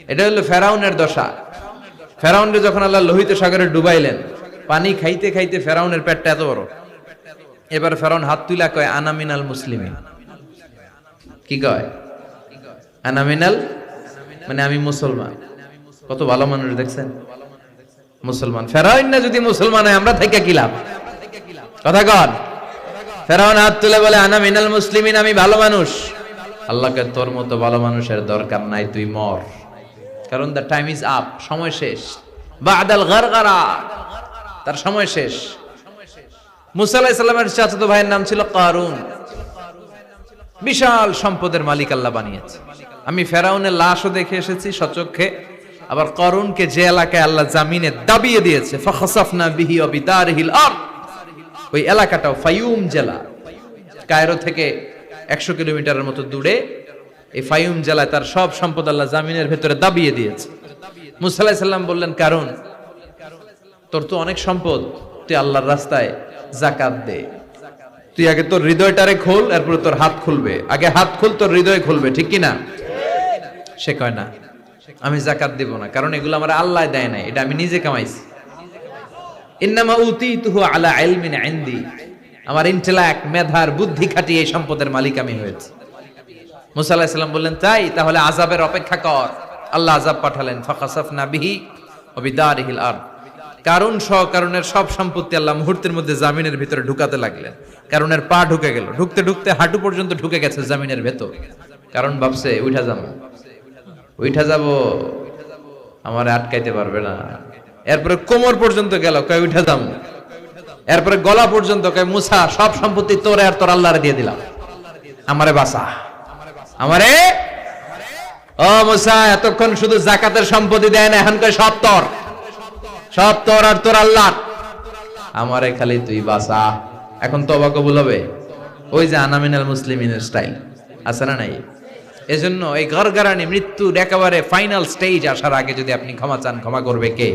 এটা হলো ফেরাউনের দশা। ফেরাউনকে যখন আল্লাহ লোহিত সাগরে ডুবাইলেন, পানি খাইতে খাইতে ফেরাউনের পেটটা এত বড়। এবার ফেরাউন হাত তুলা কয় আনা মিনাল মুসলিমিন। কি কয়? আনা মিনাল, মানে আমি মুসলমান। কত ভালো মানুষ দেখছেন, মুসলমান। ফেরাউন না যদি মুসলমান হয়, আমরা থেকে কি লাভ? কথা কন। ফেরাউন হাত তুলে বলে আনা মিনাল মুসলিমিন, আমি ভালো মানুষ। আল্লাহকে তোর মতো ভালো মানুষের দরকার নাই, তুই মর। কারণ দ্য টাইম ইজ আপ, সময় শেষ। বাদাল গারগারা, তার সময় শেষ। মুসা আলাইহিস সালামের চাচাতো ভাইয়ের নাম ছিল কারুন। বিশাল সম্পদের মালিক আল্লাহ বানিয়েছে। আমি ফেরাউনের লাশও দেখে এসেছি সচক্ষে। আবার কারুনকে যে এলাকায় আল্লাহ জামিনে দাবিয়ে দিয়েছে, ফাখাসাফনা বিহি ওয়া বিদারিহিল আরদ, ওই এলাকাটাও ফায়ুম জেলা, কায়রো থেকে 100 কিলোমিটারের মতো দূরে। এই ফায়ুম জেলায় তার সব সম্পদ আল্লাহ জামিনের ভেতরে দাবিয়ে দিয়েছে। মুসা আলাইহিস সালাম বললেন, কারণ তোর তো অনেক সম্পদ, তুই আল্লাহর রাস্তায় যাকাত দে। তুই আগে তোর হৃদয়টারে খোল, এরপরে তোর হাত খুলবে। আগে হাত খুল, তোর হৃদয় খুলবে, ঠিক কি না? সে কয় না, আমি যাকাত দিব না, কারণ এগুলো আমার আল্লাহ দেয় নাই, এটা আমি নিজে কামাইছি। ইন্নামা উতীতুহু আলা ইলমিন ইনদি, আমার ইন্টেলেক্ট, মেধার বুদ্ধি খাটিয়ে এই সম্পদের মালিক আমি হয়েছি। মুসা আলাইহিস সালাম বললেন, তাই তাহলে আযাবের অপেক্ষা কর। আল্লাহ আযাব পাঠালেন, ফাখাসাফনা বিহি ওয়া বিদারিহিল আরদ। কারণ কারণের সব সম্পত্তি আল্লাহ মুহূর্তের মধ্যে জামিনের ভিতরে ঢুকাতে লাগলেন। কারণের পা ঢুকে গেল, ঢুকতে ঢুকতে হাঁটু পর্যন্ত ঢুকে গেছে জামিনের ভেতর। কারণ ভাবছে উঠা যাব, আমার আটকাইতে পারবে না। এরপরে কোমর পর্যন্ত গেল, কয় উঠা যাম। এরপরে গলা পর্যন্ত কয়, মুসা সব সম্পত্তি তোরে আর তোর আল্লাহরে দিয়ে দিলাম, আমারে বাঁচা, আমারে। ও মুসা, এতক্ষণ শুধু যাকাতের সম্পত্তি দেয় না, এখন কয় সব তোর, সব তোর আর তোর আল্লাহ, আমারে খালি তুই বাঁচা। এখন তওবা কবুল হবে? ওই যে আনা মিনাল মুসলিমিনের স্টাইল আছে না নাই? এজন্য এই গরগরানি মৃত্যুর একেবারে ফাইনাল স্টেজ আসার আগে যদি আপনি ক্ষমা চান, ক্ষমা করবে কে?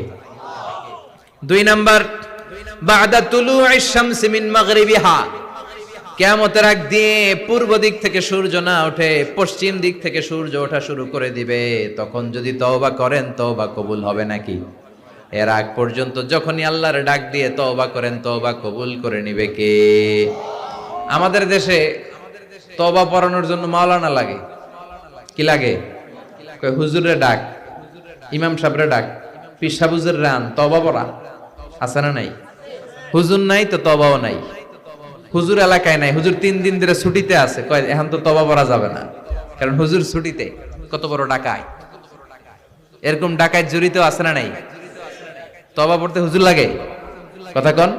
2 নাম্বার, বাদা তুলুইশ শামসি মিন মাগরিবিহা, কিয়ামতের আগ দিয়ে পূর্ব দিক থেকে সূর্য না ওঠে, পশ্চিম দিক থেকে সূর্য ওঠা শুরু করে দিবে। তখন যদি তওবা করেন, তওবা কবুল হবে নাকি? এর আগ পর্যন্ত যখনই আল্লাহর ডাক দিয়ে তওবা করেন, তওবা কবুল করে নিবে কে? আমাদের দেশে তওবা পড়ানোর জন্য মাওলানা লাগে। কি লাগে? হুজুরের ডাক, ইমাম সাহেবের ডাক, পীর সাহেব হুজুর রান তওবা পড়া আছে না নাই? হুজুর নাই তো তওবাও নাই। হুজুর এলাকায় নাই, হুজুর 3 দিন ধরে ছুটিতে আছে, কয় এখন তো তওবা পড়া যাবে না, কারণ হুজুর ছুটিতে। কত বড় ডাকায়! এরকম ডাকায় জড়িত আছে না নাই? তওবা পড়তে হুজুর লাগে? কথা কন।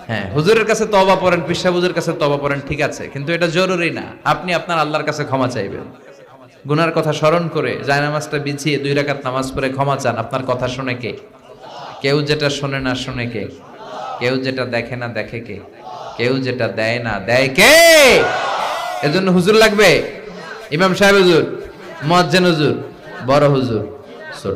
হ্যাঁ, হুজুরের কাছে তওবা পড়েন, পীর সাহেব হুজুরের কাছে তওবা পড়েন, ঠিক আছে, কিন্তু এটা জরুরি না। আপনি আপনার আল্লাহর কাছে ক্ষমা চাইবেন, গুনার কথা স্মরণ করে জায়নামাজটা বিছিয়ে 2 রাকাত নামাজ পড়ে ক্ষমা চান। আপনার কথা শুনে কে? কেউ যেটা শোনে না শোনে কে? কেউ যেটা দেখে না দেখে কে? কেউ যেটা দেয় না দেয় কে? এজন্য হুজুর লাগবে, ইমাম সাহেব হুজুর, মুয়াজ্জিন হুজুর, বড় হুজুর, ছোট